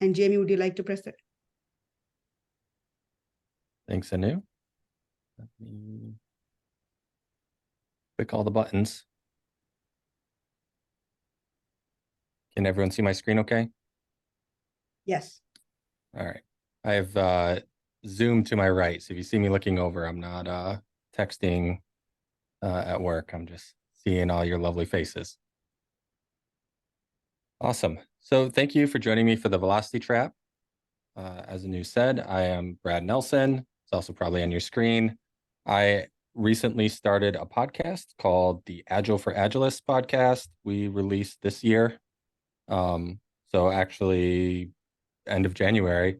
And Jamie, would you like to press it? Thanks, Anu. Let me click all the buttons. Can everyone see my screen okay? Yes. All right. I have Zoom to my right. So if you see me looking over, I'm not texting at work. I'm just seeing all your lovely faces. Awesome. So thank you for joining me for the Velocity Trap. As Anu said, I am Brad Nelson. It's also probably on your screen. I recently started a podcast called the Agile for Agilists podcast. We released this year. So actually end of January.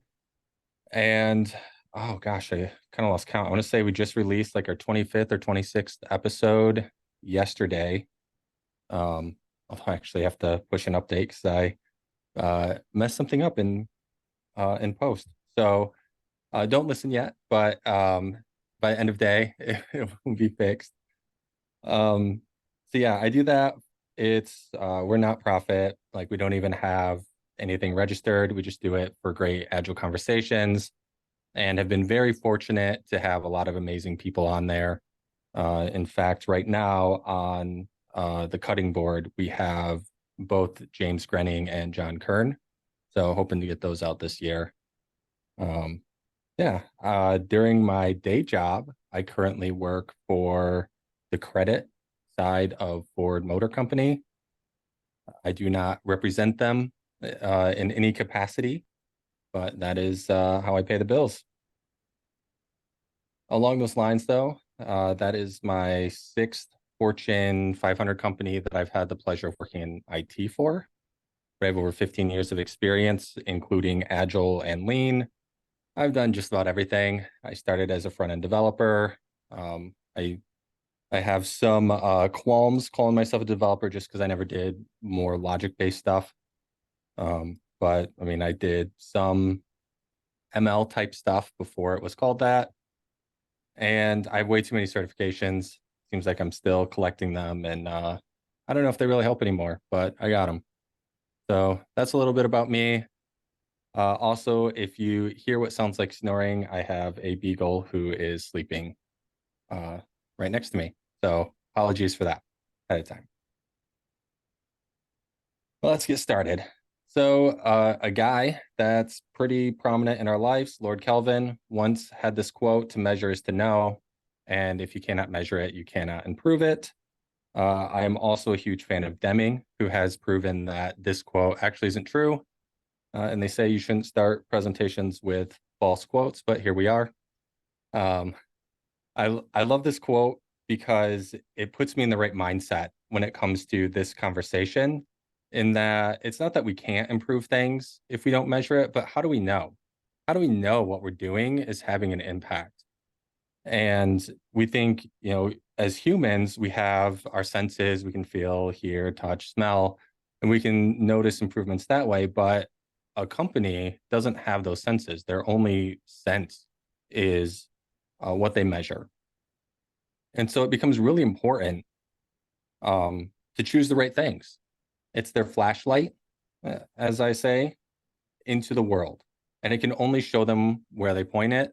And oh gosh, I kind of lost count. I want to say we just released like our 25th or 26th episode yesterday. I'll actually have to push an update because I messed something up in post. So don't listen yet, but by end of day, it will be fixed. So yeah, I do that. It's we're not profit. Like we don't even have anything registered. We just do it for great agile conversations and have been very fortunate to have a lot of amazing people on there. In fact, right now on the cutting board, we have both James Grenning and John Kern. So hoping to get those out this year. During my day job, I currently work for the credit side of Ford Motor Company. I do not represent them in any capacity, but that is how I pay the bills. Along those lines, though, that is my sixth Fortune 500 company that I've had the pleasure of working in IT for. I have over 15 years of experience, including Agile and Lean. I've done just about everything. I started as a front-end developer. I have some qualms calling myself a developer just because I never did more logic-based stuff. But I mean, I did some ML type stuff before it was called that. And I have way too many certifications. Seems like I'm still collecting them. And I don't know if they really help anymore, but I got them. So that's a little bit about me. Also, if you hear what sounds like snoring, I have a beagle who is sleeping right next to me. So apologies for that ahead of time. Well, let's get started. So a guy that's pretty prominent in our lives, Lord Kelvin, once had this quote, "To measure is to know. And if you cannot measure it, you cannot improve it." I am also a huge fan of Deming, who has proven that this quote actually isn't true. And they say you shouldn't start presentations with false quotes, but here we are. I love this quote because it puts me in the right mindset when it comes to this conversation, in that it's not that we can't improve things if we don't measure it, but how do we know? How do we know what we're doing is having an impact? And we think, as humans, we have our senses, we can feel, hear, touch, smell, and we can notice improvements that way. But a company doesn't have those senses. Their only sense is what they measure. And so it becomes really important to choose the right things. It's their flashlight, as I say, into the world. And it can only show them where they point it.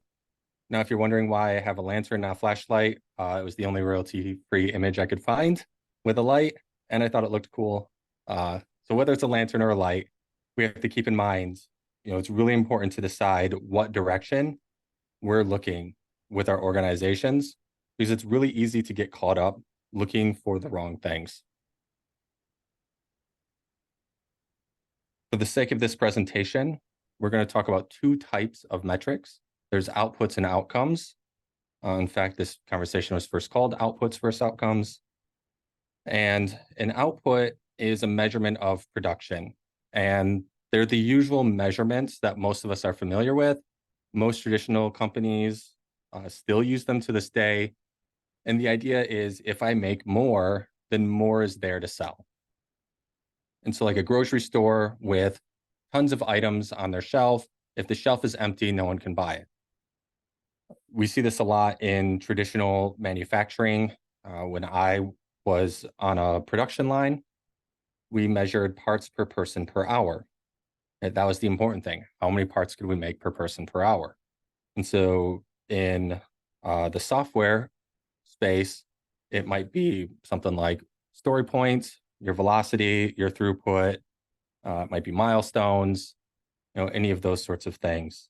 Now, if you're wondering why I have a lantern, not a flashlight, it was the only royalty-free image I could find with a light, and I thought it looked cool. So whether it's a lantern or a light, we have to keep in mind, it's really important to decide what direction we're looking with our organizations, because it's really easy to get caught up looking for the wrong things. For the sake of this presentation, we're going to talk about two types of metrics. There's outputs and outcomes. In fact, this conversation was first called Outputs versus Outcomes. And an output is a measurement of production. And they're the usual measurements that most of us are familiar with. Most traditional companies still use them to this day. And the idea is, if I make more, then more is there to sell. And so like a grocery store with tons of items on their shelf, if the shelf is empty, no one can buy it. We see this a lot in traditional manufacturing. When I was on a production line, we measured parts per person per hour. That was the important thing. How many parts could we make per person per hour? And so in the software space, it might be something like story points, your velocity, your throughput, it might be milestones, any of those sorts of things.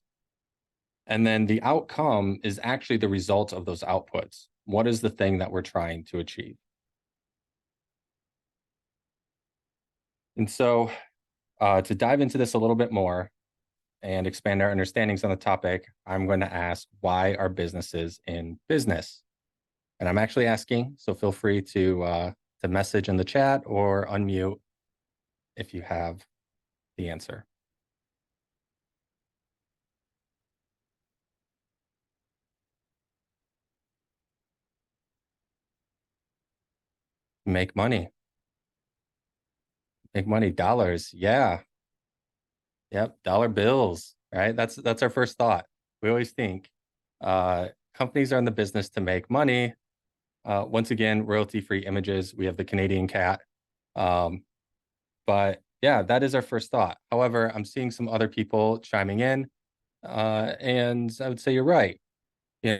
And then the outcome is actually the result of those outputs. What is the thing that we're trying to achieve? And so to dive into this a little bit more and expand our understandings on the topic, I'm going to ask, why are businesses in business? And I'm actually asking, so feel free to message in the chat or unmute if you have the answer. Make money. Make money. Dollars. Yeah. Yep. Dollar bills. Right. That's our first thought. We always think companies are in the business to make money. Once again, royalty-free images. We have the Canadian cat. But yeah, that is our first thought. However, I'm seeing some other people chiming in, and I would say you're right. Yeah,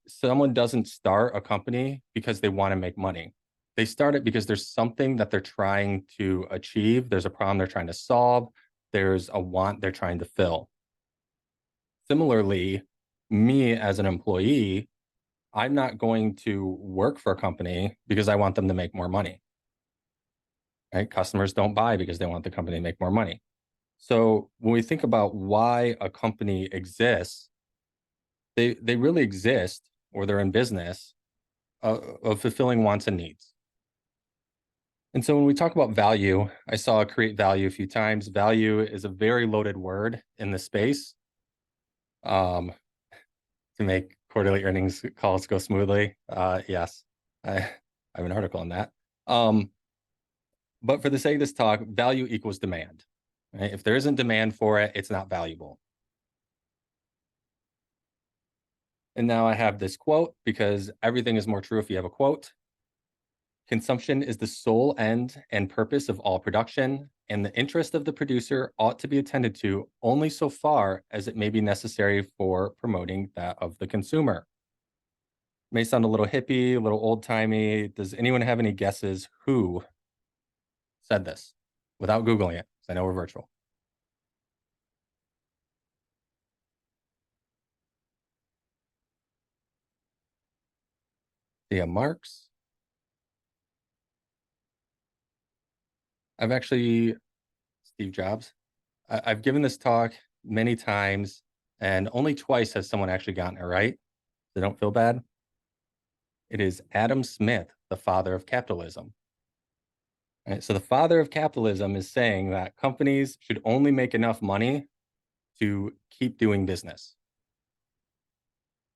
someone doesn't start a company because they want to make money. They start it because there's something that they're trying to achieve. There's a problem they're trying to solve. There's a want they're trying to fill. Similarly, me as an employee, I'm not going to work for a company because I want them to make more money. Right? Customers don't buy because they want the company to make more money. So when we think about why a company exists, they really exist, or they're in business of fulfilling wants and needs. And so when we talk about value, I saw create value a few times. Value is a very loaded word in the space, to make quarterly earnings calls go smoothly. Yes, I have an article on that. But for the sake of this talk, value equals demand. Right? If there isn't demand for it, it's not valuable. And now I have this quote, because everything is more true if you have a quote. Consumption is the sole end and purpose of all production, and the interest of the producer ought to be attended to only so far as it may be necessary for promoting that of the consumer. May sound a little hippie, a little old-timey. Does anyone have any guesses who said this without Googling it? Because I know we're virtual. Yeah, Marx. I've actually, Steve Jobs. I've given this talk many times, and only twice has someone actually gotten it right. So don't feel bad. It is Adam Smith, the father of capitalism. Right? So the father of capitalism is saying that companies should only make enough money to keep doing business.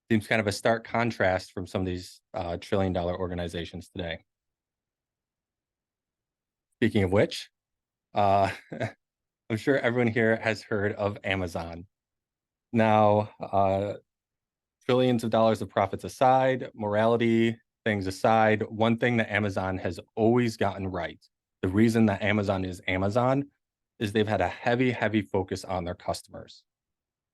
Seems kind of a stark contrast from some of these trillion-dollar organizations today. Speaking of which, uh, I'm sure everyone here has heard of Amazon. Now, trillions of dollars of profits aside, morality things aside, one thing that Amazon has always gotten right, the reason that Amazon is they've had a heavy, heavy focus on their customers.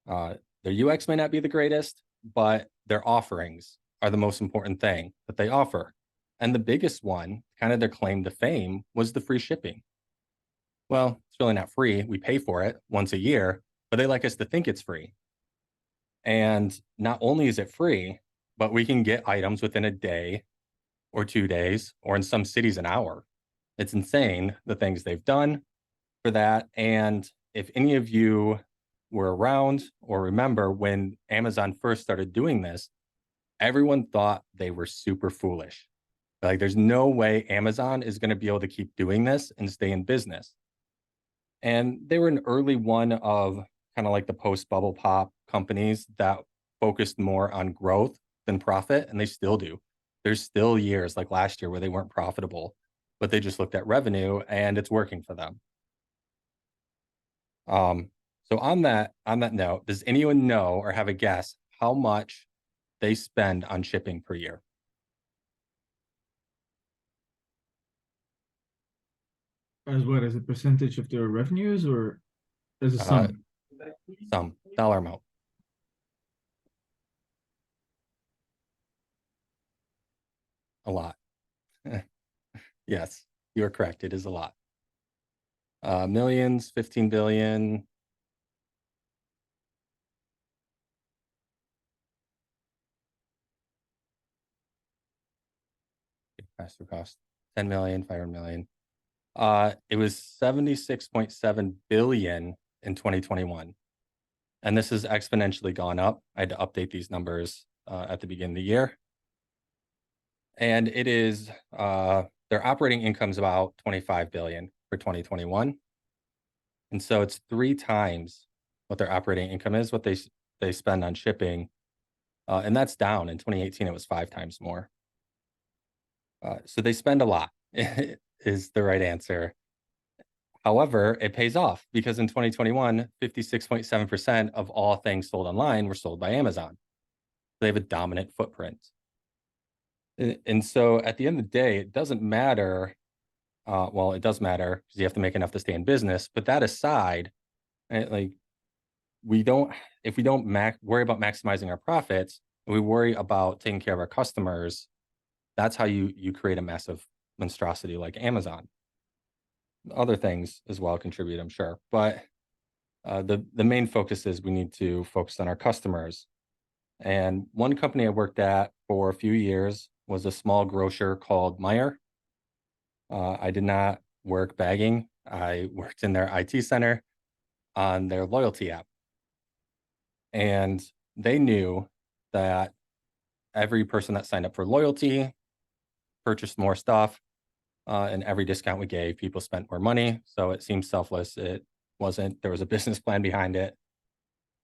Their UX may not be the greatest, but their offerings are the most important thing that they offer. And the biggest one, kind of their claim to fame, was the free shipping. Well, it's really not free. We pay for it once a year, but they like us to think it's free. And not only is it free, but we can get items within a day or 2 days, or in some cities, an hour. It's insane the things they've done for that. And if any of you were around or remember when Amazon first started doing this, everyone thought they were super foolish. Like, there's no way Amazon is going to be able to keep doing this and stay in business. And they were an early one of kind of like the post-bubble pop companies that focused more on growth than profit, and they still do. There's still years like last year where they weren't profitable, but they just looked at revenue and it's working for them. So on that note, does anyone know or have a guess how much they spend on shipping per year? As what? As a percentage of their revenues or as a Uh, sum? some dollar amount. A lot. Yes, you are correct. It is a lot. Millions, 15 billion. Pass-through cost, 10 million, 500 million. It was 76.7 billion in 2021. And this has exponentially gone up. I had to update these numbers at the beginning of the year. And it is their operating income is about 25 billion for 2021. And so it's 3 times what their operating income is, what they spend on shipping. And that's down. In 2018, it was 5 times more. So they spend a lot is the right answer. However, it pays off because in 2021, 56.7% of all things sold online were sold by Amazon. They have a dominant footprint. And so at the end of the day, it doesn't matter. Well, it does matter because you have to make enough to stay in business. But that aside, like if we don't worry about maximizing our profits, we worry about taking care of our customers. That's how you create a massive monstrosity like Amazon. Other things as well contribute, I'm sure, but the main focus is we need to focus on our customers. And one company I worked at for a few years was a small grocer called Meijer. I did not work bagging. I worked in their IT center on their loyalty app. And they knew that every person that signed up for loyalty purchased more stuff. And every discount we gave, people spent more money. So it seemed selfless. It wasn't, there was a business plan behind it.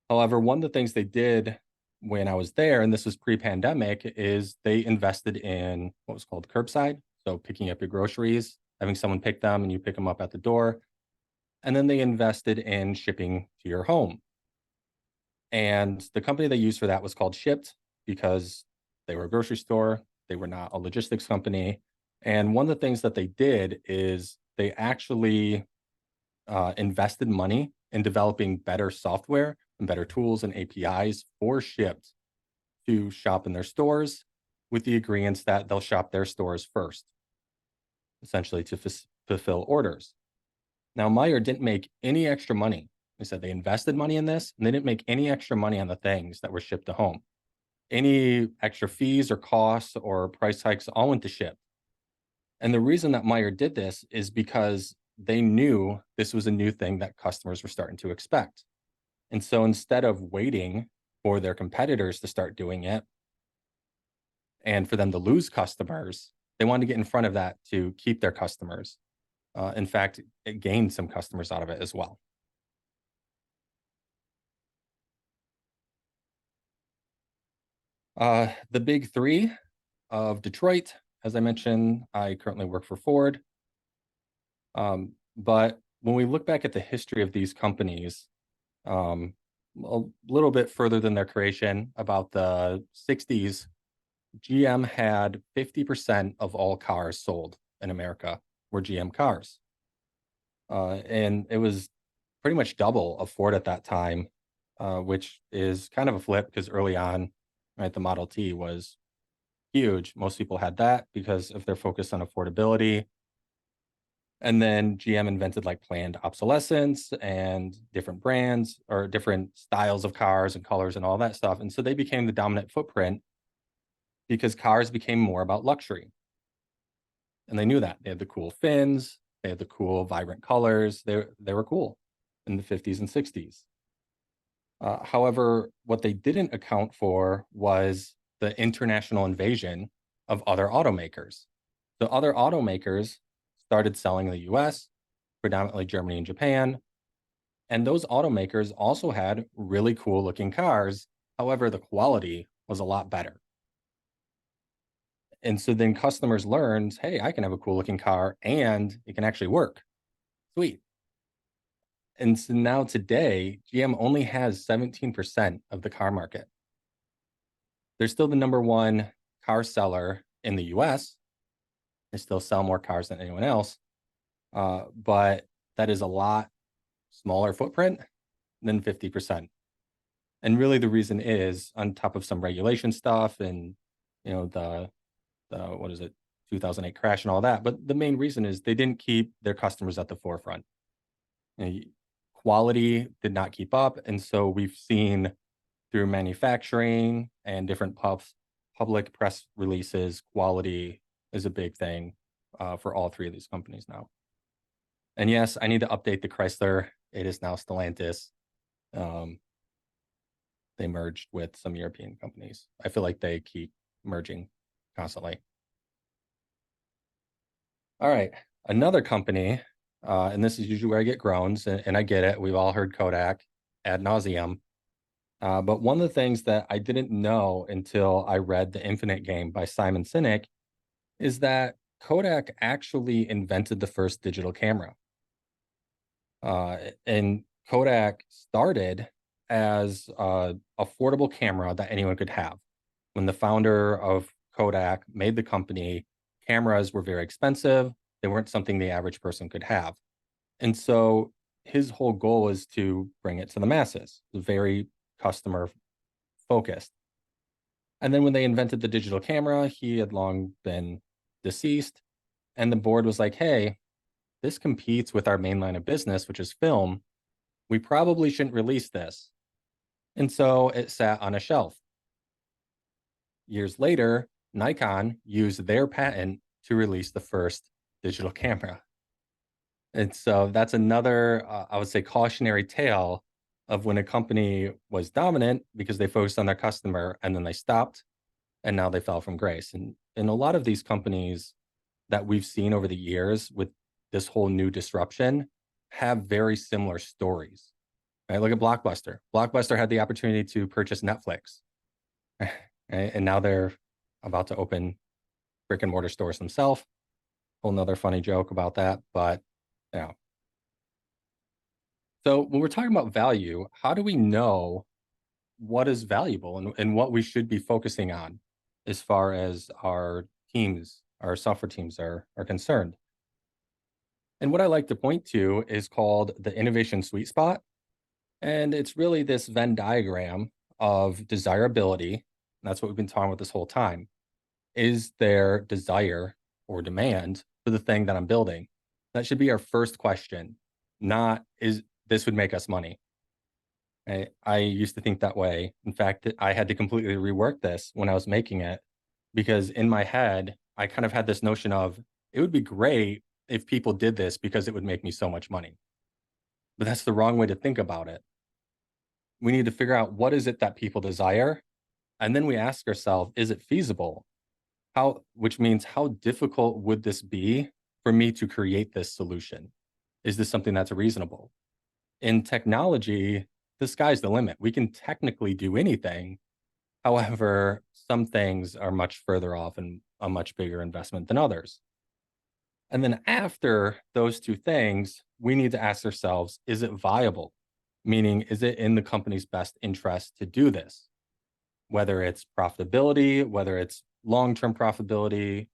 However, one of the things they did when I was there, and this was pre-pandemic, is they invested in what was called curbside. So picking up your groceries, having someone pick them and you pick them up at the door. And then they invested in shipping to your home. And the company they used for that was called Shipped because they were a grocery store. They were not a logistics company. And one of the things that they did is they actually invested money in developing better software and better tools and APIs for Shipped to shop in their stores with the agreements that they'll shop their stores first, essentially to fulfill orders. Now, Meyer didn't make any extra money. They said they invested money in this and they didn't make any extra money on the things that were shipped to home. Any extra fees or costs or price hikes all went to Shipped. And the reason that Meyer did this is because they knew this was a new thing that customers were starting to expect. And so instead of waiting for their competitors to start doing it and for them to lose customers, they wanted to get in front of that to keep their customers. In fact, it gained some customers out of it as well. The big 3 of Detroit, as I mentioned, I currently work for Ford. But when we look back at the history of these companies, a little bit further than their creation, about the 60s, GM had 50% of all cars sold in America were GM cars. And it was pretty much double of Ford at that time, which is kind of a flip because early on, right, the Model T was huge. Most people had that because of their focus on affordability. And then GM invented like planned obsolescence and different brands or different styles of cars and colors and all that stuff. And so they became the dominant footprint because cars became more about luxury. And they knew that. They had the cool fins, they had the cool vibrant colors. They were cool in the 50s and 60s. However, what they didn't account for was the international invasion of other automakers. So other automakers started selling in the US, predominantly Germany and Japan. And those automakers also had really cool looking cars. However, the quality was a lot better. And so then customers learned, hey, I can have a cool looking car and it can actually work. Sweet. And so now today, GM only has 17% of the car market. They're still the number 1 car seller in the US. They still sell more cars than anyone else. But that is a lot smaller footprint than 50%. And really the reason is on top of some regulation stuff and, you know, the what is it, 2008 crash and all that. But the main reason is they didn't keep their customers at the forefront. You know, quality did not keep up. And so we've seen through manufacturing and different public press releases, quality is a big thing for all three of these companies now. And yes, I need to update the Chrysler. It is now Stellantis. They merged with some European companies. I feel like they keep merging constantly. All right, another company, and this is usually where I get groans, and I get it. We've all heard Kodak ad nauseum. But one of the things that I didn't know until I read The Infinite Game by Simon Sinek is that Kodak actually invented the first digital camera. And Kodak started as an affordable camera that anyone could have. When the founder of Kodak made the company, cameras were very expensive. They weren't something the average person could have. And so his whole goal is to bring it to the masses, very customer focused. And then when they invented the digital camera, he had long been deceased. And the board was like, hey, this competes with our main line of business, which is film. We probably shouldn't release this. And so it sat on a shelf. Years later, Nikon used their patent to release the first digital camera. And so that's another, I would say, cautionary tale of when a company was dominant because they focused on their customer and then they stopped and now they fell from grace. And a lot of these companies that we've seen over the years with this whole new disruption have very similar stories. Right? Look at Blockbuster. Blockbuster had the opportunity to purchase Netflix, right? And now they're about to open brick and mortar stores themselves. Whole nother funny joke about that, but yeah. So when we're talking about value, how do we know what is valuable and what we should be focusing on as far as our teams, our software teams are concerned? And what I like to point to is called the innovation sweet spot. And it's really this Venn diagram of desirability. That's what we've been talking about this whole time. Is there desire or demand for the thing that I'm building? That should be our first question, not is this would make us money. I used to think that way. In fact, I had to completely rework this when I was making it because in my head, I kind of had this notion of it would be great if people did this because it would make me so much money. But that's the wrong way to think about it. We need to figure out what is it that people desire. And then we ask ourselves, is it feasible? Which means how difficult would this be for me to create this solution? Is this something that's reasonable? In technology, the sky's the limit. We can technically do anything. However, some things are much further off and a much bigger investment than others. And then after those two things, we need to ask ourselves, is it viable? Meaning, is it in the company's best interest to do this? Whether it's profitability, whether it's long-term profitability,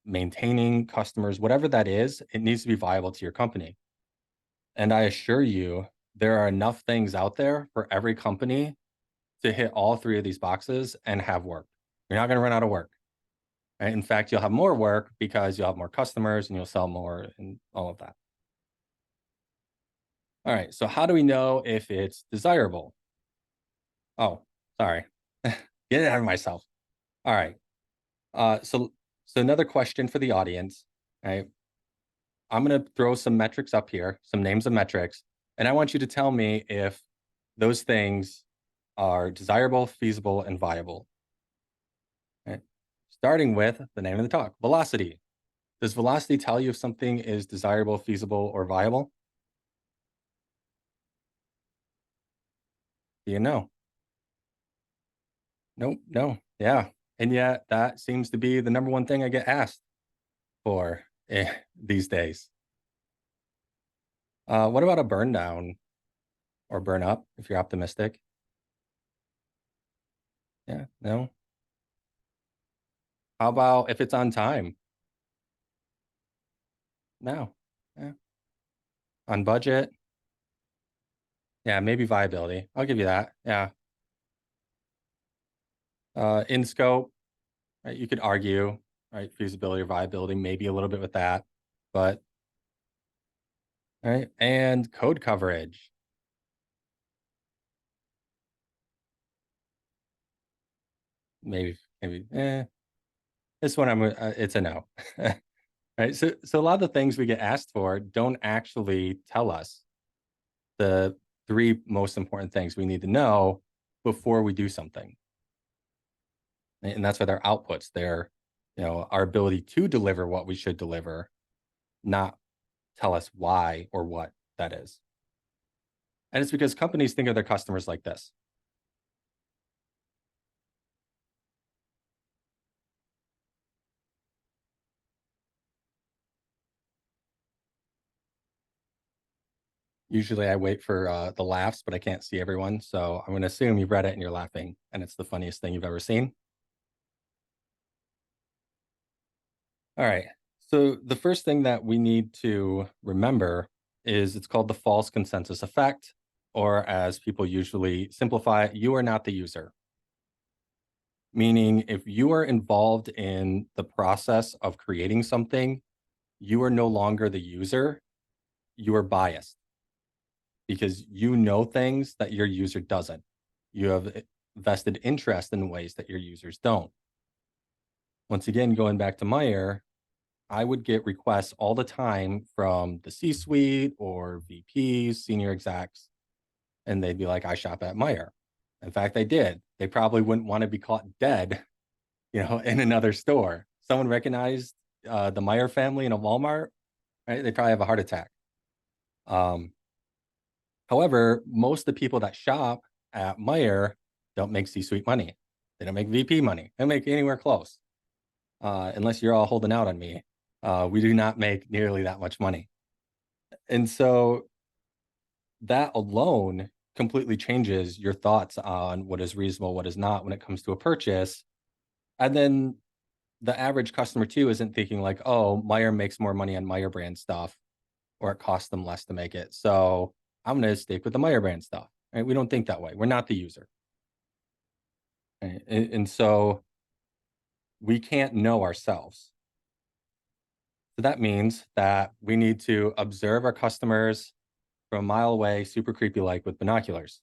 maintaining customers, whatever that is, it needs to be viable to your company. And I assure you, there are enough things out there for every company to hit all three of these boxes and have work. You're not going to run out of work. Right? In fact, you'll have more work because you'll have more customers and you'll sell more and all of that. All right, so how do we know if it's desirable? Oh, sorry. Get ahead of myself. All right. So another question for the audience, right? I'm going to throw some metrics up here, some names of metrics, and I want you to tell me if those things are desirable, feasible, and viable. Okay. Starting with the name of the talk, velocity. Does velocity tell you if something is desirable, feasible, or viable? Do you know? Nope, no. Yeah. And yet that seems to be the number one thing I get asked for these days. What about a burn down or burn up if you're optimistic? Yeah, no. How about if it's on time? No. Yeah. On budget. Yeah, maybe viability. I'll give you that. Yeah. In scope, right? You could argue, right? Feasibility or viability, maybe a little bit with that, but right. And code coverage. Maybe, this one it's a no. Right. So a lot of the things we get asked for don't actually tell us the three most important things we need to know before we do something. And that's why they're outputs. They're, our ability to deliver what we should deliver, not tell us why or what that is. And it's because companies think of their customers like this. Usually I wait for the laughs, but I can't see everyone. So I'm going to assume you've read it and you're laughing and it's the funniest thing you've ever seen. All right. So the first thing that we need to remember is it's called the false consensus effect, or as people usually simplify it, you are not the user. Meaning if you are involved in the process of creating something, you are no longer the user, you are biased because you know things that your user doesn't. You have vested interest in ways that your users don't. Once again, going back to Meyer, I would get requests all the time from the C-suite or VPs, senior execs, and they'd be like, I shop at Meyer. In fact, they did. They probably wouldn't want to be caught dead, in another store. Someone recognized the Meyer family in a Walmart, right? They probably have a heart attack. However, most of the people that shop at Meyer don't make C-suite money. They don't make VP money. They don't make anywhere close. Unless you're all holding out on me. We do not make nearly that much money. And so that alone completely changes your thoughts on what is reasonable, what is not when it comes to a purchase. And then the average customer too isn't thinking like, oh, Meyer makes more money on Meyer brand stuff, or it costs them less to make it. So I'm going to stick with the Meyer brand stuff. Right? We don't think that way. We're not the user. Right? And so we can't know ourselves. So that means that we need to observe our customers from a mile away, super creepy like with binoculars.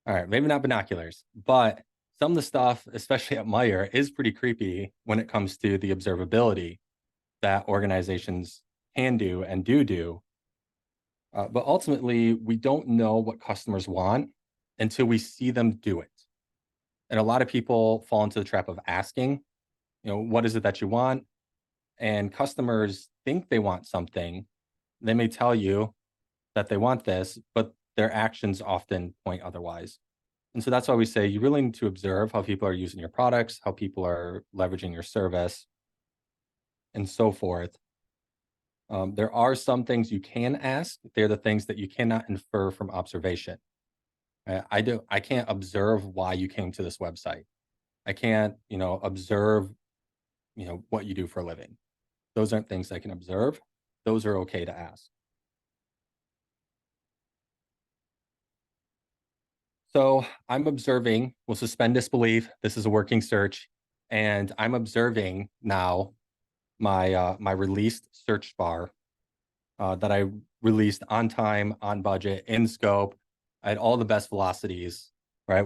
All right, maybe not binoculars, but some of the stuff, especially at Meyer, is pretty creepy when it comes to the observability that organizations can do and do. But ultimately, we don't know what customers want until we see them do it. And a lot of people fall into the trap of asking, what is it that you want? And customers think they want something. They may tell you that they want this, but their actions often point otherwise. And so that's why we say you really need to observe how people are using your products, how people are leveraging your service, and so forth. There are some things you can ask. They're the things that you cannot infer from observation. I can't observe why you came to this website. I can't, observe, what you do for a living. Those aren't things I can observe. Those are okay to ask. So I'm observing, we'll suspend disbelief. This is a working search. And I'm observing now my released search bar that I released on time, on budget, in scope. I had all the best velocities, right?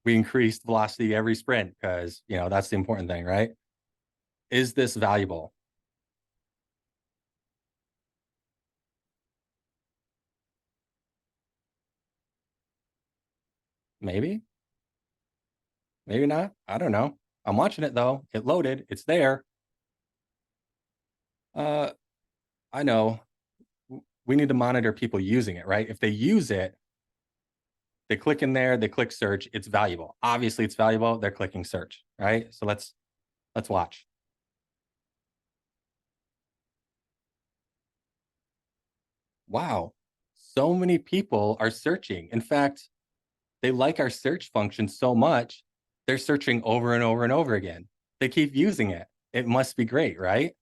We increased velocity every sprint because, that's the important thing, right? Is this valuable? Maybe, maybe not. I don't know. I'm watching it though. It loaded. It's there. I know. We need to monitor people using it, right? If they use it, they click in there, they click search, it's valuable. Obviously it's valuable, they're clicking search, right? So let's watch. Wow, so many people are searching. In fact, they like our search function so much, they're searching over and over and over again. They keep using it. It must be great, right?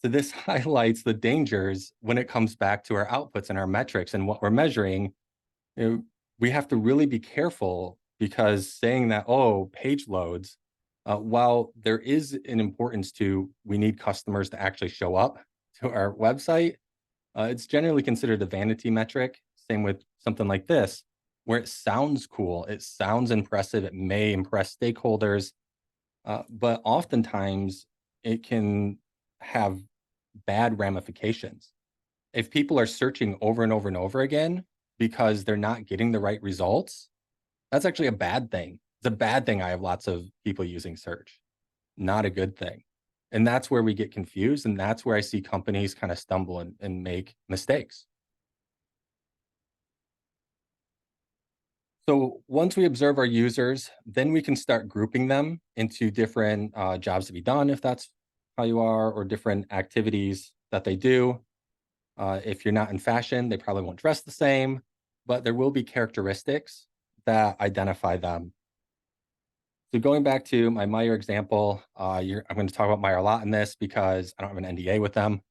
So this highlights the dangers when it comes back to our outputs and our metrics and what we're measuring. You know, we have to really be careful, because saying that, oh, page loads, while there is an importance to, we need customers to actually show up to our website, it's generally considered a vanity metric. Same with something like this, where it sounds cool, it sounds impressive, it may impress stakeholders, but oftentimes it can have bad ramifications. If people are searching over and over and over again because they're not getting the right results, that's actually a bad thing. It's a bad thing I have lots of people using search, not a good thing. And that's where we get confused. And that's where I see companies kind of stumble and make mistakes. So once we observe our users, then we can start grouping them into different jobs to be done, if that's how you are, or different activities that they do. If you're not in fashion, they probably won't dress the same, but there will be characteristics that identify them. So going back to my Meyer example, I'm going to talk about Meyer a lot in this because I don't have an NDA with them,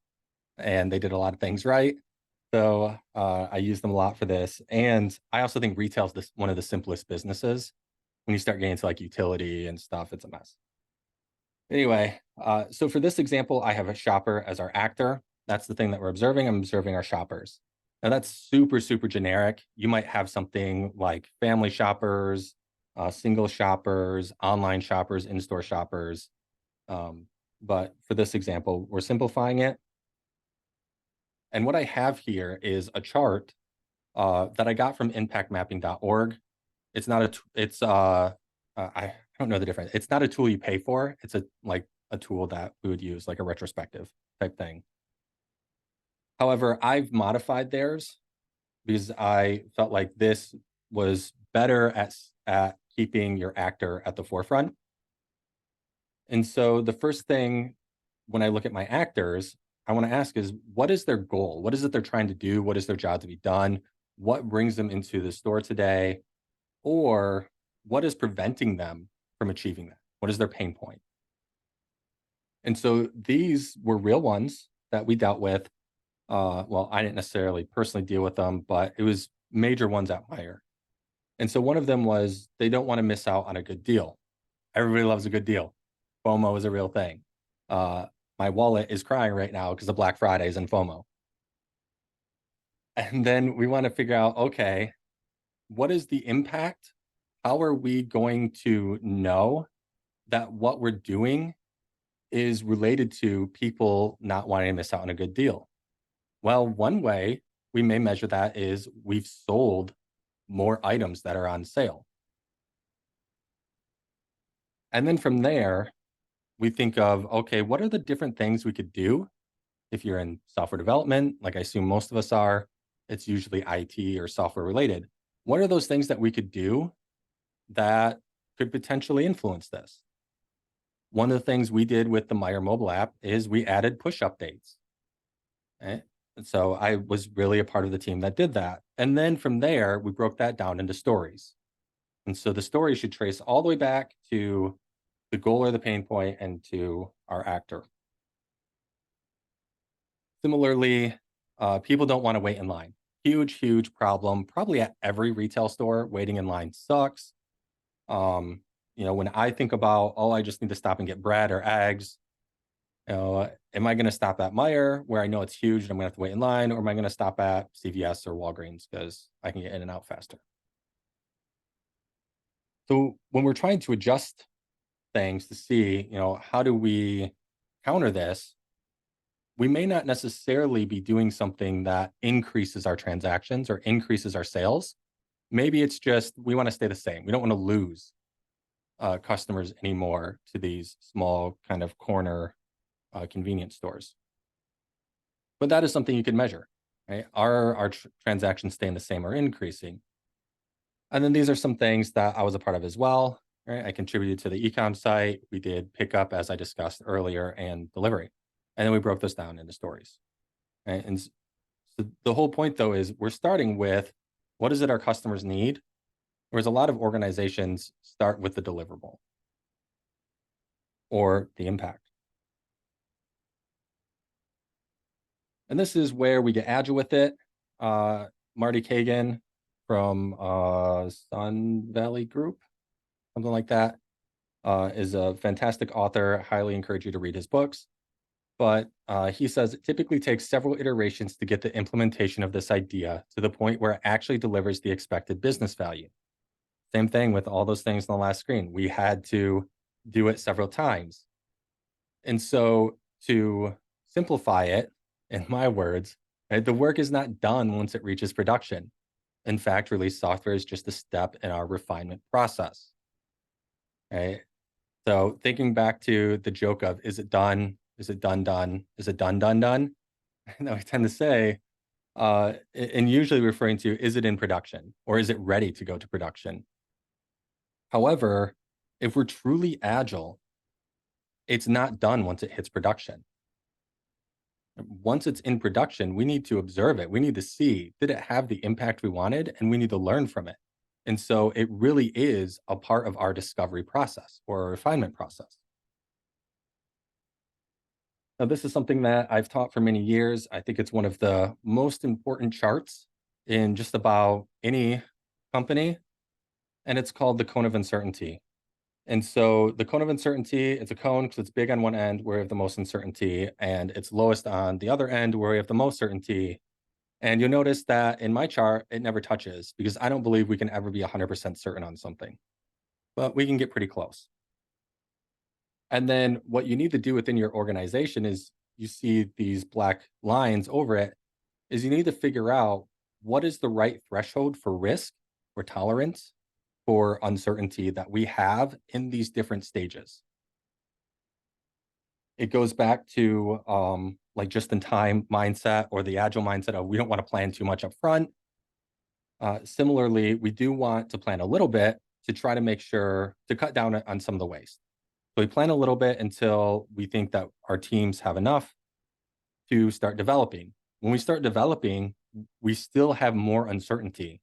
and they did a lot of things right. So I use them a lot for this. And I also think retail is one of the simplest businesses. When you start getting into like utility and stuff, it's a mess. Anyway, so for this example, I have a shopper as our actor. That's the thing that we're observing. I'm observing our shoppers. Now that's super, super generic. You might have something like family shoppers, single shoppers, online shoppers, in-store shoppers. But for this example, we're simplifying it. And what I have here is a chart that I got from impactmapping.org. It's not a, it's, I don't know the difference. It's not a tool you pay for. It's a tool that we would use, like a retrospective type thing. However, I've modified theirs because I felt like this was better at keeping your actor at the forefront. And so the first thing when I look at my actors, I want to ask is, what is their goal? What is it they're trying to do? What is their job to be done? What brings them into the store today? Or what is preventing them from achieving that? What is their pain point? And so these were real ones that we dealt with. Well, I didn't necessarily personally deal with them, but it was major ones at Meyer. And so one of them was they don't want to miss out on a good deal. Everybody loves a good deal. FOMO is a real thing. My wallet is crying right now because of Black Fridays and FOMO. And then we want to figure out, okay, what is the impact? How are we going to know that what we're doing is related to people not wanting to miss out on a good deal? Well, one way we may measure that is we've sold more items that are on sale. And then from there, we think of, okay, what are the different things we could do? If you're in software development, like I assume most of us are, it's usually IT or software related. What are those things that we could do that could potentially influence this? One of the things we did with the Meyer mobile app is we added push updates. Right? And so I was really a part of the team that did that. And then from there, we broke that down into stories. And so the story should trace all the way back to the goal or the pain point and to our actor. Similarly, people don't want to wait in line. Huge, huge problem. Probably at every retail store, waiting in line sucks. When I think about, oh, I just need to stop and get bread or eggs, am I going to stop at Meijer where I know it's huge and I'm going to have to wait in line, or am I going to stop at CVS or Walgreens because I can get in and out faster? So when we're trying to adjust things to see, how do we counter this? We may not necessarily be doing something that increases our transactions or increases our sales. Maybe it's just we want to stay the same. We don't want to lose customers anymore to these small kind of corner convenience stores. But that is something you can measure, right? Are our transactions staying the same or increasing? And then these are some things that I was a part of as well, right? I contributed to the e-com site. We did pickup, as I discussed earlier, and delivery. And then we broke this down into stories. Right? And so the whole point, though, is we're starting with what is it our customers need? Whereas a lot of organizations start with the deliverable or the impact. And this is where we get agile with it. Marty Kagan from Sun Valley Group, something like that, is a fantastic author. Highly encourage you to read his books. But he says it typically takes several iterations to get the implementation of this idea to the point where it actually delivers the expected business value. Same thing with all those things on the last screen. We had to do it several times. And so to simplify it, in my words, right, the work is not done once it reaches production. In fact, release software is just a step in our refinement process. Right? So thinking back to the joke of, is it done? Is it done? Is it done? And we tend to say, and usually referring to, is it in production or is it ready to go to production? However, if we're truly agile, it's not done once it hits production. Once it's in production, we need to observe it. We need to see, did it have the impact we wanted? And we need to learn from it. And so it really is a part of our discovery process or a refinement process. Now, this is something that I've taught for many years. I think it's one of the most important charts in just about any company, and it's called the cone of uncertainty. And so the cone of uncertainty, it's a cone because it's big on one end where we have the most uncertainty, and it's lowest on the other end where we have the most certainty. And you'll notice that in my chart, it never touches because I don't believe we can ever be 100% certain on something, but we can get pretty close. And then what you need to do within your organization is you see these black lines over it, is you need to figure out what is the right threshold for risk or tolerance for uncertainty that we have in these different stages. It goes back to like just-in-time mindset or the agile mindset of we don't want to plan too much up front. Similarly, we do want to plan a little bit to try to make sure to cut down on some of the waste. So we plan a little bit until we think that our teams have enough to start developing. When we start developing, we still have more uncertainty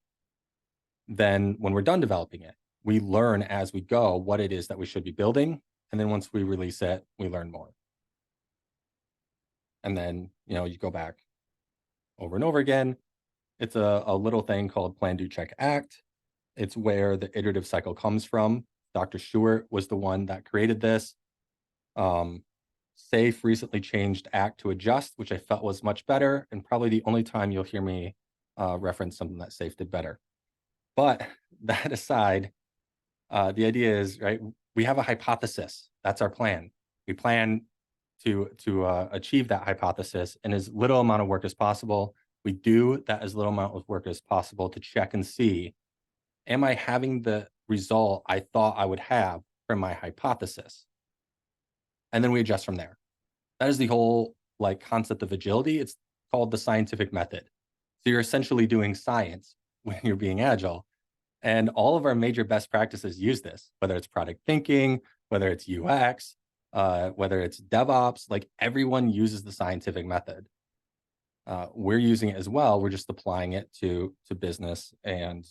than when we're done developing it. We learn as we go what it is that we should be building. And then once we release it, we learn more. And then, you go back over and over again. It's a little thing called plan, do, check, act. It's where the iterative cycle comes from. Dr. Stewart was the one that created this. SAFE recently changed ACT to adjust, which I felt was much better, and probably the only time you'll hear me reference something that SAFE did better. But that aside, the idea is, right, we have a hypothesis. That's our plan. We plan to achieve that hypothesis in as little amount of work as possible. We do that as little amount of work as possible to check and see, am I having the result I thought I would have from my hypothesis? And then we adjust from there. That is the whole concept of agility. It's called the scientific method. So you're essentially doing science when you're being agile. And all of our major best practices use this, whether it's product thinking, whether it's UX, whether it's DevOps, everyone uses the scientific method. We're using it as well. We're just applying it to business and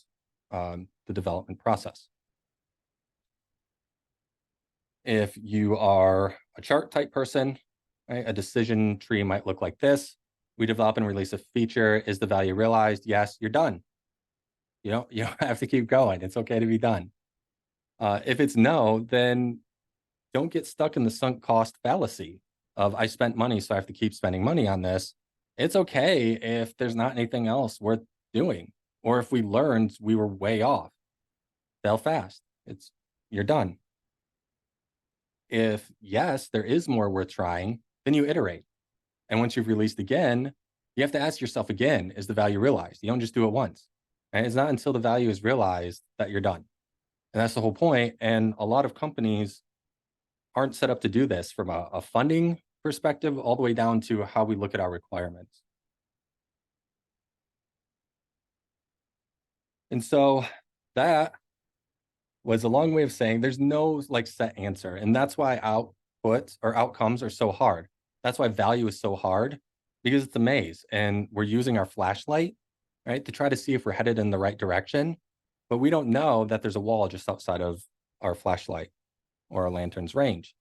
the development process. If you are a chart type person, right, a decision tree might look like this. We develop and release a feature. Is the value realized? Yes, you're done. You don't have to keep going. It's okay to be done. If it's no, then don't get stuck in the sunk cost fallacy of I spent money, so I have to keep spending money on this. It's okay if there's not anything else worth doing, or if we learned we were way off. Fail fast. You're done. If yes, there is more worth trying, then you iterate. And once you've released again, you have to ask yourself again, is the value realized? You don't just do it once. Right? It's not until the value is realized that you're done. And that's the whole point. And a lot of companies aren't set up to do this from a funding perspective, all the way down to how we look at our requirements. And so that was a long way of saying there's no set answer. And that's why outputs or outcomes are so hard. That's why value is so hard, because it's a maze and we're using our flashlight, right, to try to see if we're headed in the right direction. But we don't know that there's a wall just outside of our flashlight or our lantern's range.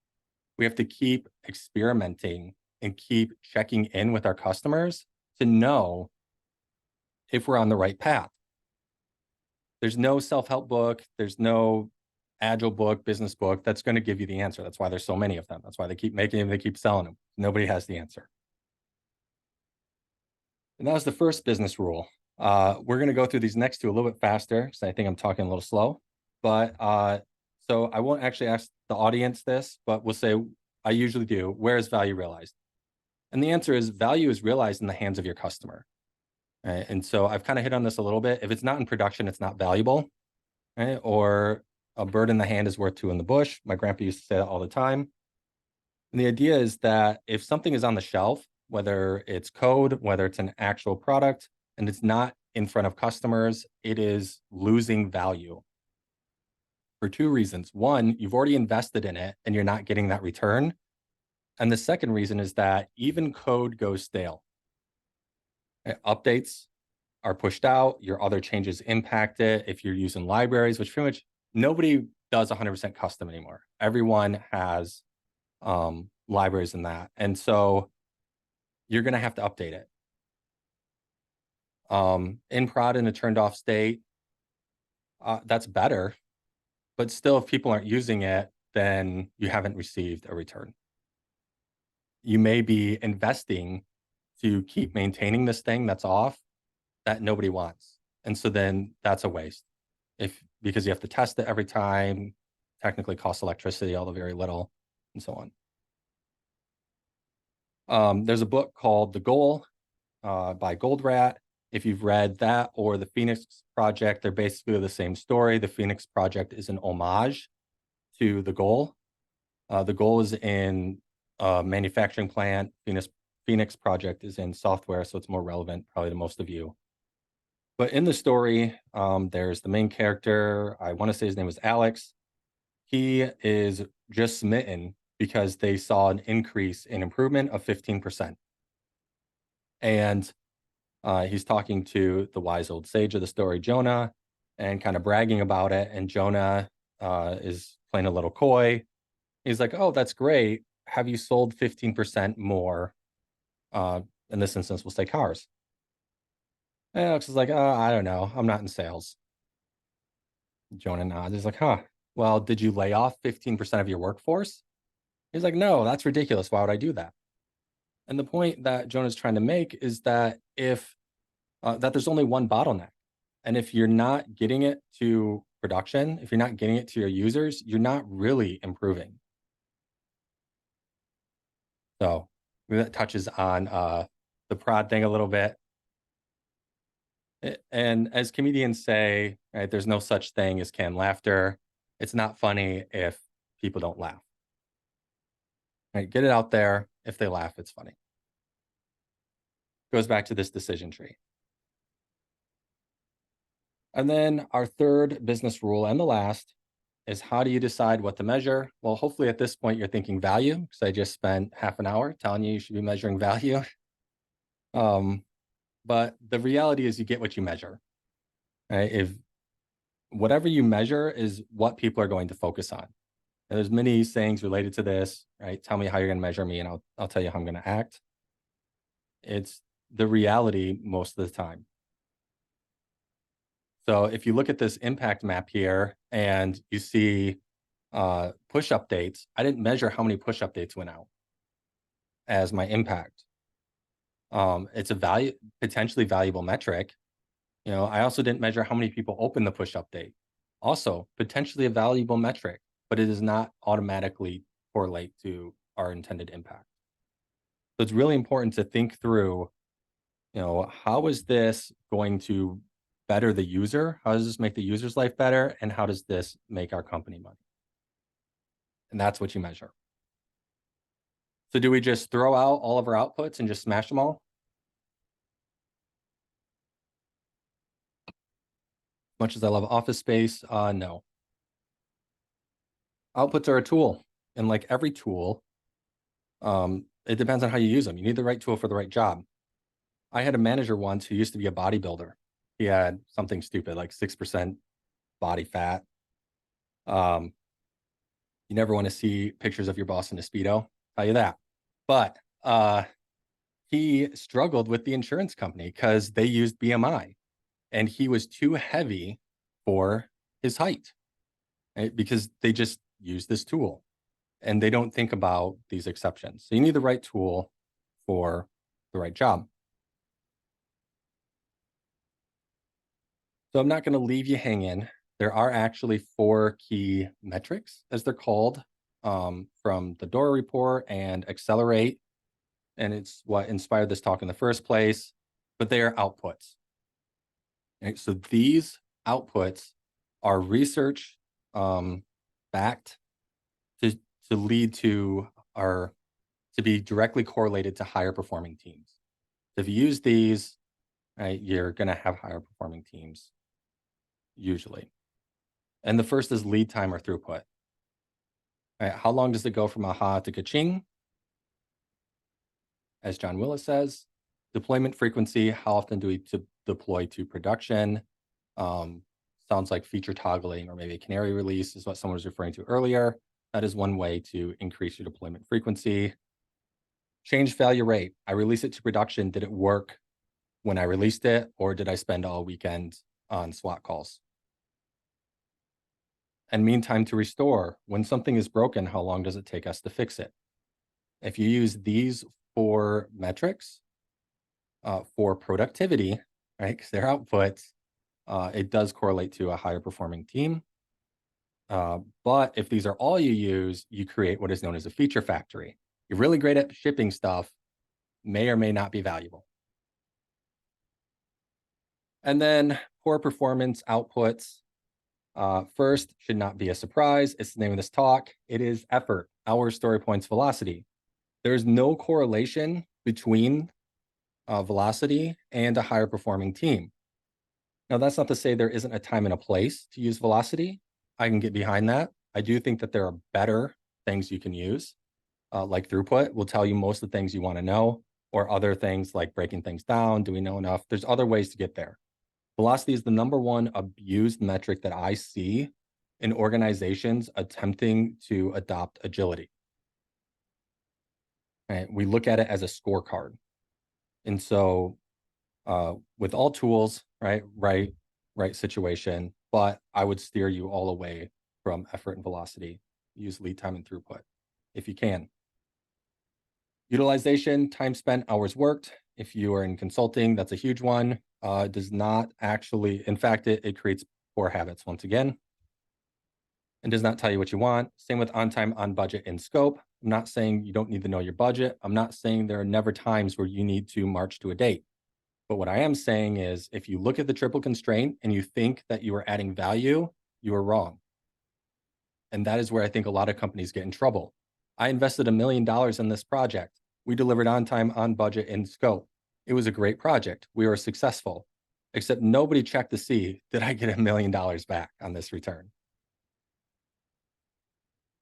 We have to keep experimenting and keep checking in with our customers to know if we're on the right path. There's no self-help book. There's no agile book, business book that's going to give you the answer. That's why there's so many of them. That's why they keep making them. They keep selling them. Nobody has the answer. And that was the first business rule. We're going to go through these next two a little bit faster because I think I'm talking a little slow. But so I won't actually ask the audience this, but we'll say I usually do. Where is value realized? And the answer is value is realized in the hands of your customer. Right? And so I've kind of hit on this a little bit. If it's not in production, it's not valuable. Right? Or a bird in the hand is worth two in the bush. My grandpa used to say that all the time. And the idea is that if something is on the shelf, whether it's code, whether it's an actual product, and it's not in front of customers, it is losing value for two reasons. One, you've already invested in it and you're not getting that return. And the second reason is that even code goes stale. Updates are pushed out, your other changes impact it. If you're using libraries, which pretty much nobody does 100% custom anymore. Everyone has libraries in that. And so you're going to have to update it. In prod in a turned off state, that's better. But still, if people aren't using it, then you haven't received a return. You may be investing to keep maintaining this thing that's off that nobody wants. And so then that's a waste. Because you have to test it every time, technically costs electricity, although very little, and so on. There's a book called The Goal by Goldratt. If you've read that or the Phoenix Project, they're basically the same story. The Phoenix Project is an homage to The Goal. The Goal is in a manufacturing plant. Phoenix Project is in software, so it's more relevant probably to most of you. But in the story, there's the main character. I want to say his name was Alex. He is just smitten because they saw an increase in improvement of 15%. And he's talking to the wise old sage of the story, Jonah, and kind of bragging about it. And Jonah is playing a little coy. He's like, oh, that's great. Have you sold 15% more? In this instance, we'll say cars. And Alex is like, I don't know. I'm not in sales. Jonah nods. He's like, huh. Well, did you lay off 15% of your workforce? He's like, no, that's ridiculous. Why would I do that? And the point that Jonah's trying to make is that that there's only one bottleneck. And if you're not getting it to production, if you're not getting it to your users, you're not really improving. So that touches on the prod thing a little bit. And as comedians say, right, there's no such thing as canned laughter. It's not funny if people don't laugh. Right, get it out there. If they laugh, it's funny. Goes back to this decision tree. And then our third business rule and the last is how do you decide what to measure? Well, hopefully at this point you're thinking value, because I just spent half an hour telling you should be measuring value. But the reality is you get what you measure. Right? If whatever you measure is what people are going to focus on. And there's many sayings related to this, right? Tell me how you're going to measure me, and I'll tell you how I'm going to act. It's the reality most of the time. So if you look at this impact map here and you see push updates, I didn't measure how many push updates went out as my impact. It's a potentially valuable metric. I also didn't measure how many people open the push update. Also, potentially a valuable metric, but it does not automatically correlate to our intended impact. So it's really important to think through, how is this going to better the user? How does this make the user's life better? And how does this make our company money? And that's what you measure. So do we just throw out all of our outputs and just smash them all? As much as I love Office Space, no. Outputs are a tool. And like every tool, it depends on how you use them. You need the right tool for the right job. I had a manager once who used to be a bodybuilder. He had something stupid like 6% body fat. You never want to see pictures of your boss in a Speedo, tell you that. But he struggled with the insurance company because they used BMI and he was too heavy for his height, right? Because they just use this tool and they don't think about these exceptions. So you need the right tool for the right job. So I'm not going to leave you hanging. There are actually 4 key metrics, as they're called, from the Dora report and Accelerate. And it's what inspired this talk in the first place, but they are outputs. Right? So these outputs are research backed to lead to to be directly correlated to higher performing teams. So if you use these, right, you're going to have higher performing teams usually. And the first is lead time or throughput. Right? How long does it go from aha to ka-ching? As John Willis says, deployment frequency, how often do we deploy to production? Sounds like feature toggling or maybe a canary release is what someone was referring to earlier. That is one way to increase your deployment frequency. Change failure rate. I release it to production. Did it work when I released it, or did I spend all weekend on SWAT calls? And mean time to restore. When something is broken, how long does it take us to fix it? If you use these 4 metrics for productivity, right, because they're outputs, it does correlate to a higher performing team. But if these are all you use, you create what is known as a feature factory. You're really great at shipping stuff, may or may not be valuable. And then poor performance outputs. First, should not be a surprise. It's the name of this talk. It is effort, hours, story points, velocity. There's no correlation between velocity and a higher performing team. Now, that's not to say there isn't a time and a place to use velocity. I can get behind that. I do think that there are better things you can use, like throughput will tell you most of the things you want to know, or other things like breaking things down. Do we know enough? There's other ways to get there. Velocity is the #1 abused metric that I see in organizations attempting to adopt agility. Right? We look at it as a scorecard. And so with all tools, right situation, but I would steer you all away from effort and velocity. Use lead time and throughput if you can. Utilization, time spent, hours worked. If you are in consulting, that's a huge one. Does not actually, in fact, it creates poor habits once again, and does not tell you what you want. Same with on time, on budget, and scope. I'm not saying you don't need to know your budget. I'm not saying there are never times where you need to march to a date. But what I am saying is if you look at the triple constraint and you think that you are adding value, you are wrong. And that is where I think a lot of companies get in trouble. I invested $1 million in this project. We delivered on time, on budget, and scope. It was a great project. We were successful, except nobody checked to see, did I get $1 million back on this return?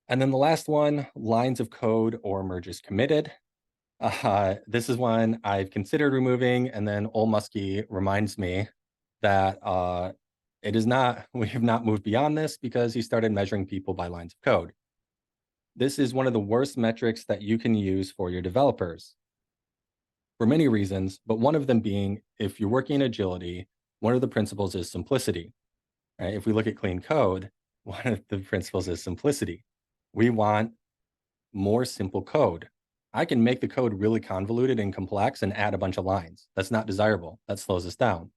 And then the last one, lines of code or merges committed. This is one I've considered removing, and then Old Muskie reminds me that it is not, we have not moved beyond this because he started measuring people by lines of code. This is one of the worst metrics that you can use for your developers for many reasons, but one of them being if you're working in agility, one of the principles is simplicity. Right? If we look at clean code, one of the principles is simplicity. We want more simple code. I can make the code really convoluted and complex and add a bunch of lines. That's not desirable. That slows us down.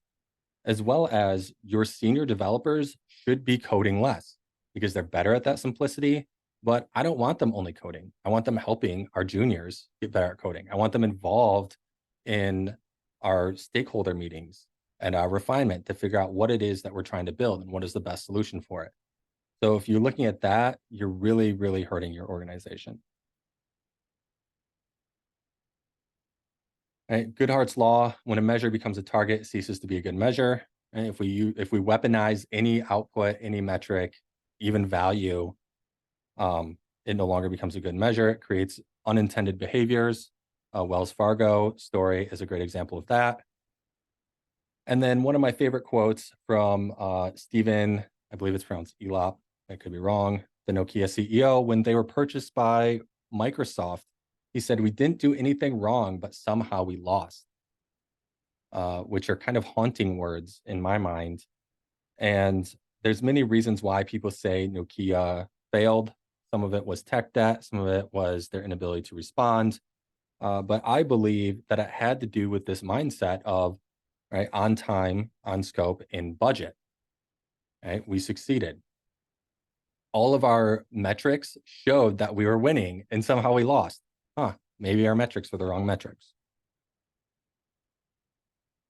As well as your senior developers should be coding less because they're better at that simplicity, but I don't want them only coding. I want them helping our juniors get better at coding. I want them involved in our stakeholder meetings and our refinement to figure out what it is that we're trying to build and what is the best solution for it. So if you're looking at that, you're really, really hurting your organization. Right? Goodhart's law, when a measure becomes a target, it ceases to be a good measure. Right? If we weaponize any output, any metric, even value, it no longer becomes a good measure. It creates unintended behaviors. Wells Fargo story is a great example of that. And then one of my favorite quotes from Stephen, I believe it's pronounced Elop, I could be wrong, the Nokia CEO, when they were purchased by Microsoft, He said, we didn't do anything wrong, but somehow we lost, which are kind of haunting words in my mind. And there's many reasons why people say Nokia failed. Some of it was tech debt. Some of it was their inability to respond. But I believe that it had to do with this mindset of, right, on time, on scope, in budget. Right? We succeeded. All of our metrics showed that we were winning and somehow we lost. Maybe our metrics were the wrong metrics.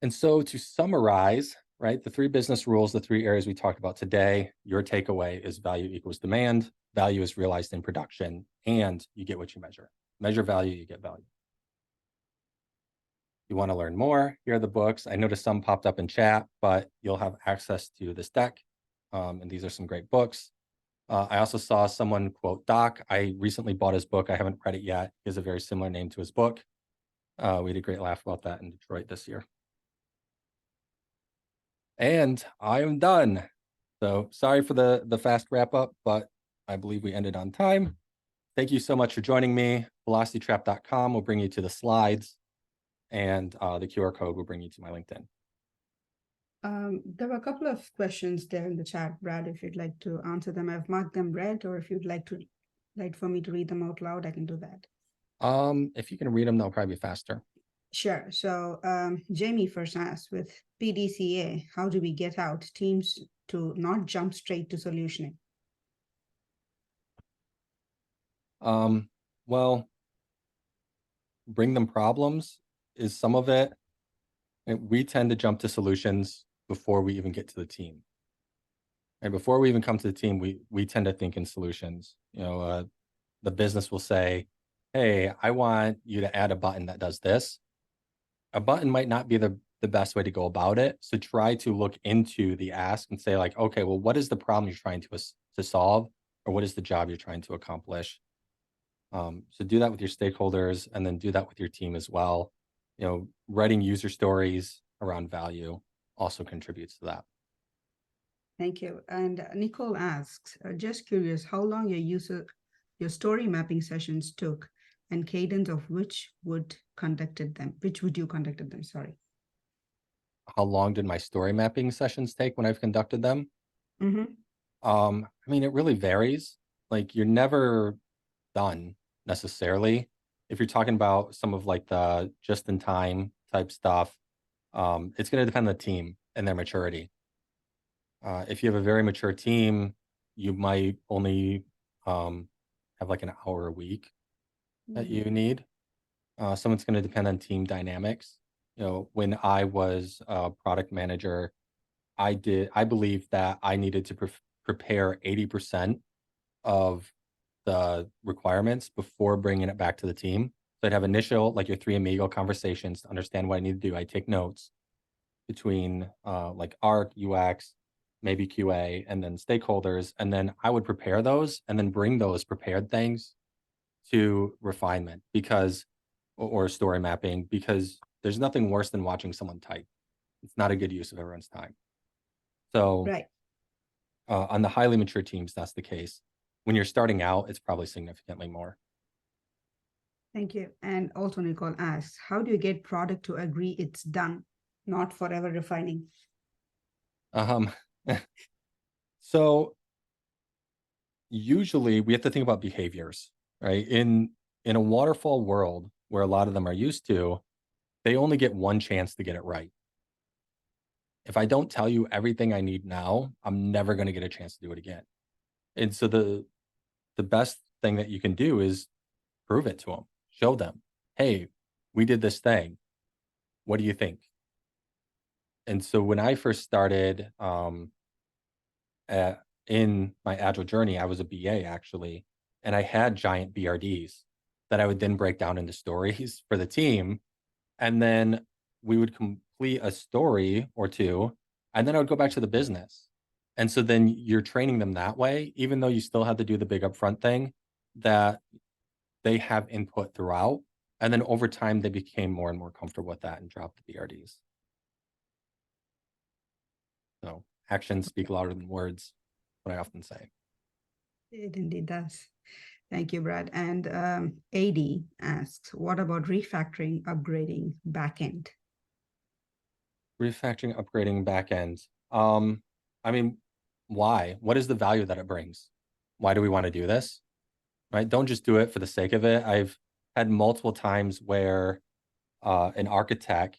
And so to summarize, right, the 3 business rules, the 3 areas we talked about today, your takeaway is value equals demand. Value is realized in production, and you get what you measure. Measure value, you get value. You want to learn more, here are the books. I noticed some popped up in chat, but you'll have access to this deck. And these are some great books. I also saw someone quote Doc. I recently bought his book. I haven't read it yet. He has a very similar name to his book. We had a great laugh about that in Detroit this year. And I am done. So sorry for the fast wrap up, but I believe we ended on time. Thank you so much for joining me. VelocityTrap.com will bring you to the slides, and the QR code will bring you to my LinkedIn. There were a couple of questions there in the chat, Brad, if you'd like to answer them. I've marked them red, or if you'd like for me to read them out loud, I can do that. If you can read them, they'll probably be faster. Sure. So Jamie first asked, with PDCA, how do we get out teams to not jump straight to solutioning? Well, bring them problems is some of it. And we tend to jump to solutions before we even get to the team. And before we even come to the team, we tend to think in solutions. The business will say, hey, I want you to add a button that does this. A button might not be the best way to go about it. So try to look into the ask and say, like, okay, well, what is the problem you're trying to solve? Or what is the job you're trying to accomplish? So do that with your stakeholders, and then do that with your team as well. Writing user stories around value also contributes to that. Thank you. And Nicole asks, just curious, how long your story mapping sessions took, and cadence of which would you conducted them? Sorry. How long did my story mapping sessions take when I've conducted them? Mm-hmm. I mean, it really varies. Like, you're never done necessarily. If you're talking about some of like the just-in-time type stuff, it's going to depend on the team and their maturity. If you have a very mature team, you might only have like an hour a week that you need. Some of it's going to depend on team dynamics. When I was a product manager, I believe that I needed to prepare 80% of the requirements before bringing it back to the team. So I'd have initial, like your 3 amigo conversations to understand what I need to do. I take notes between like ARC, UX, maybe QA, and then stakeholders. And then I would prepare those and then bring those prepared things to refinement or story mapping, because there's nothing worse than watching someone type. It's not a good use of everyone's time. So Right. On the highly mature teams, that's the case. When you're starting out, it's probably significantly more. Thank you. And also Nicole asks, how do you get product to agree it's done, not forever refining? So usually we have to think about behaviors, right? In a waterfall world where a lot of them are used to, they only get one chance to get it right. If I don't tell you everything I need now, I'm never going to get a chance to do it again. And so the best thing that you can do is prove it to them, show them, hey, we did this thing. What do you think? And so when I first started in my Agile journey, I was a BA actually, and I had giant BRDs that I would then break down into stories for the team. And then we would complete a story or two, and then I would go back to the business. And so then you're training them that way, even though you still have to do the big upfront thing, that they have input throughout. And then over time, they became more and more comfortable with that and dropped the BRDs. So actions speak louder than words, what I often say. It indeed does. Thank you, Brad. And AD asks, what about refactoring, upgrading backend? Refactoring, upgrading backend. I mean, why? What is the value that it brings? Why do we want to do this? Right? Don't just do it for the sake of it. I've had multiple times where an architect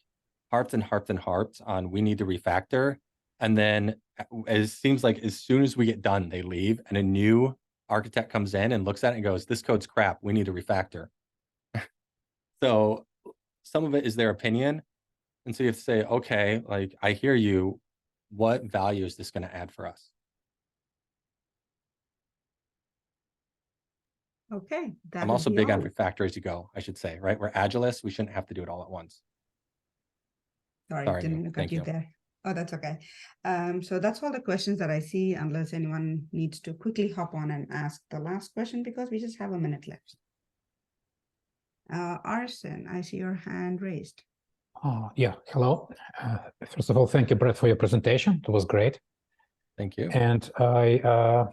harped and harped and harped on we need to refactor. And then it seems like as soon as we get done, they leave and a new architect comes in and looks at it and goes, this code's crap. We need to refactor. So some of it is their opinion. And so you have to say, okay, like I hear you. What value is this going to add for us? Okay. I'm also big on refactor as you go, I should say, right? We're agilists. We shouldn't have to do it all at once. Sorry, Sorry, didn't Neil. mean to cut Thank you you. there. Oh, that's okay. So that's all the questions that I see, unless anyone needs to quickly hop on and ask the last question because we just have a minute left. Arsen, I see your hand raised. Yeah, hello. First of all, thank you, Brett, for your presentation. It was great. Thank you. And I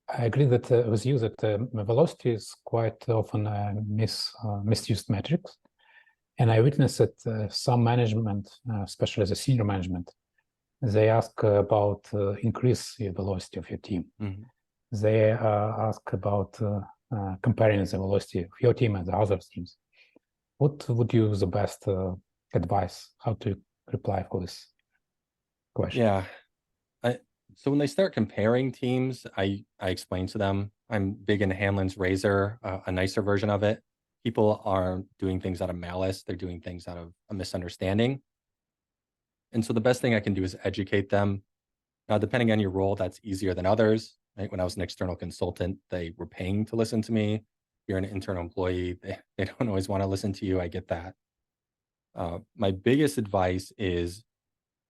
agree that with you that velocity is quite often a misused metrics. And I witnessed that some management, especially the senior management, they ask about increase the velocity of your team. Mhm. They ask about comparing the velocity of your team and the other teams. What would you the best advice how to reply for this question? Yeah. So when they start comparing teams, I explain to them, I'm big in Hanlon's razor, a nicer version of it. People are doing things out of malice. They're doing things out of a misunderstanding. And so the best thing I can do is educate them. Now, depending on your role, that's easier than others. Right? When I was an external consultant, they were paying to listen to me. If you're an internal employee, they don't always want to listen to you. I get that. My biggest advice is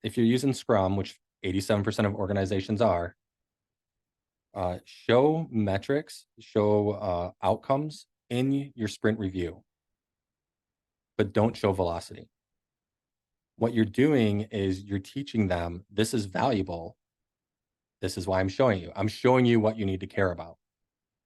if you're using Scrum, which 87% of organizations are, show metrics, show outcomes in your sprint review, but don't show velocity. What you're doing is you're teaching them this is valuable. This is why I'm showing you. I'm showing you what you need to care about.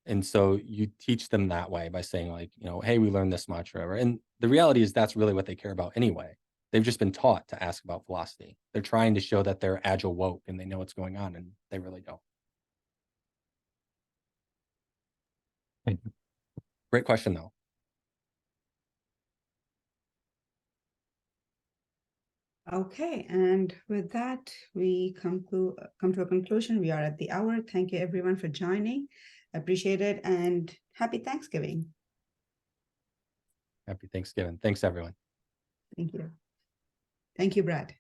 And so you teach them that way by saying like, you know, hey, we learned this much or whatever. And the reality is that's really what they care about anyway. They've just been taught to ask about velocity. They're trying to show that they're agile woke and they know what's going on, and they really don't. Thank you. Great question, though. Okay, and with that, we come to a conclusion. We are at the hour. Thank you everyone for joining. Appreciate it, and happy Thanksgiving. Happy Thanksgiving. Thanks, everyone. Thank you. Thank you, Brad.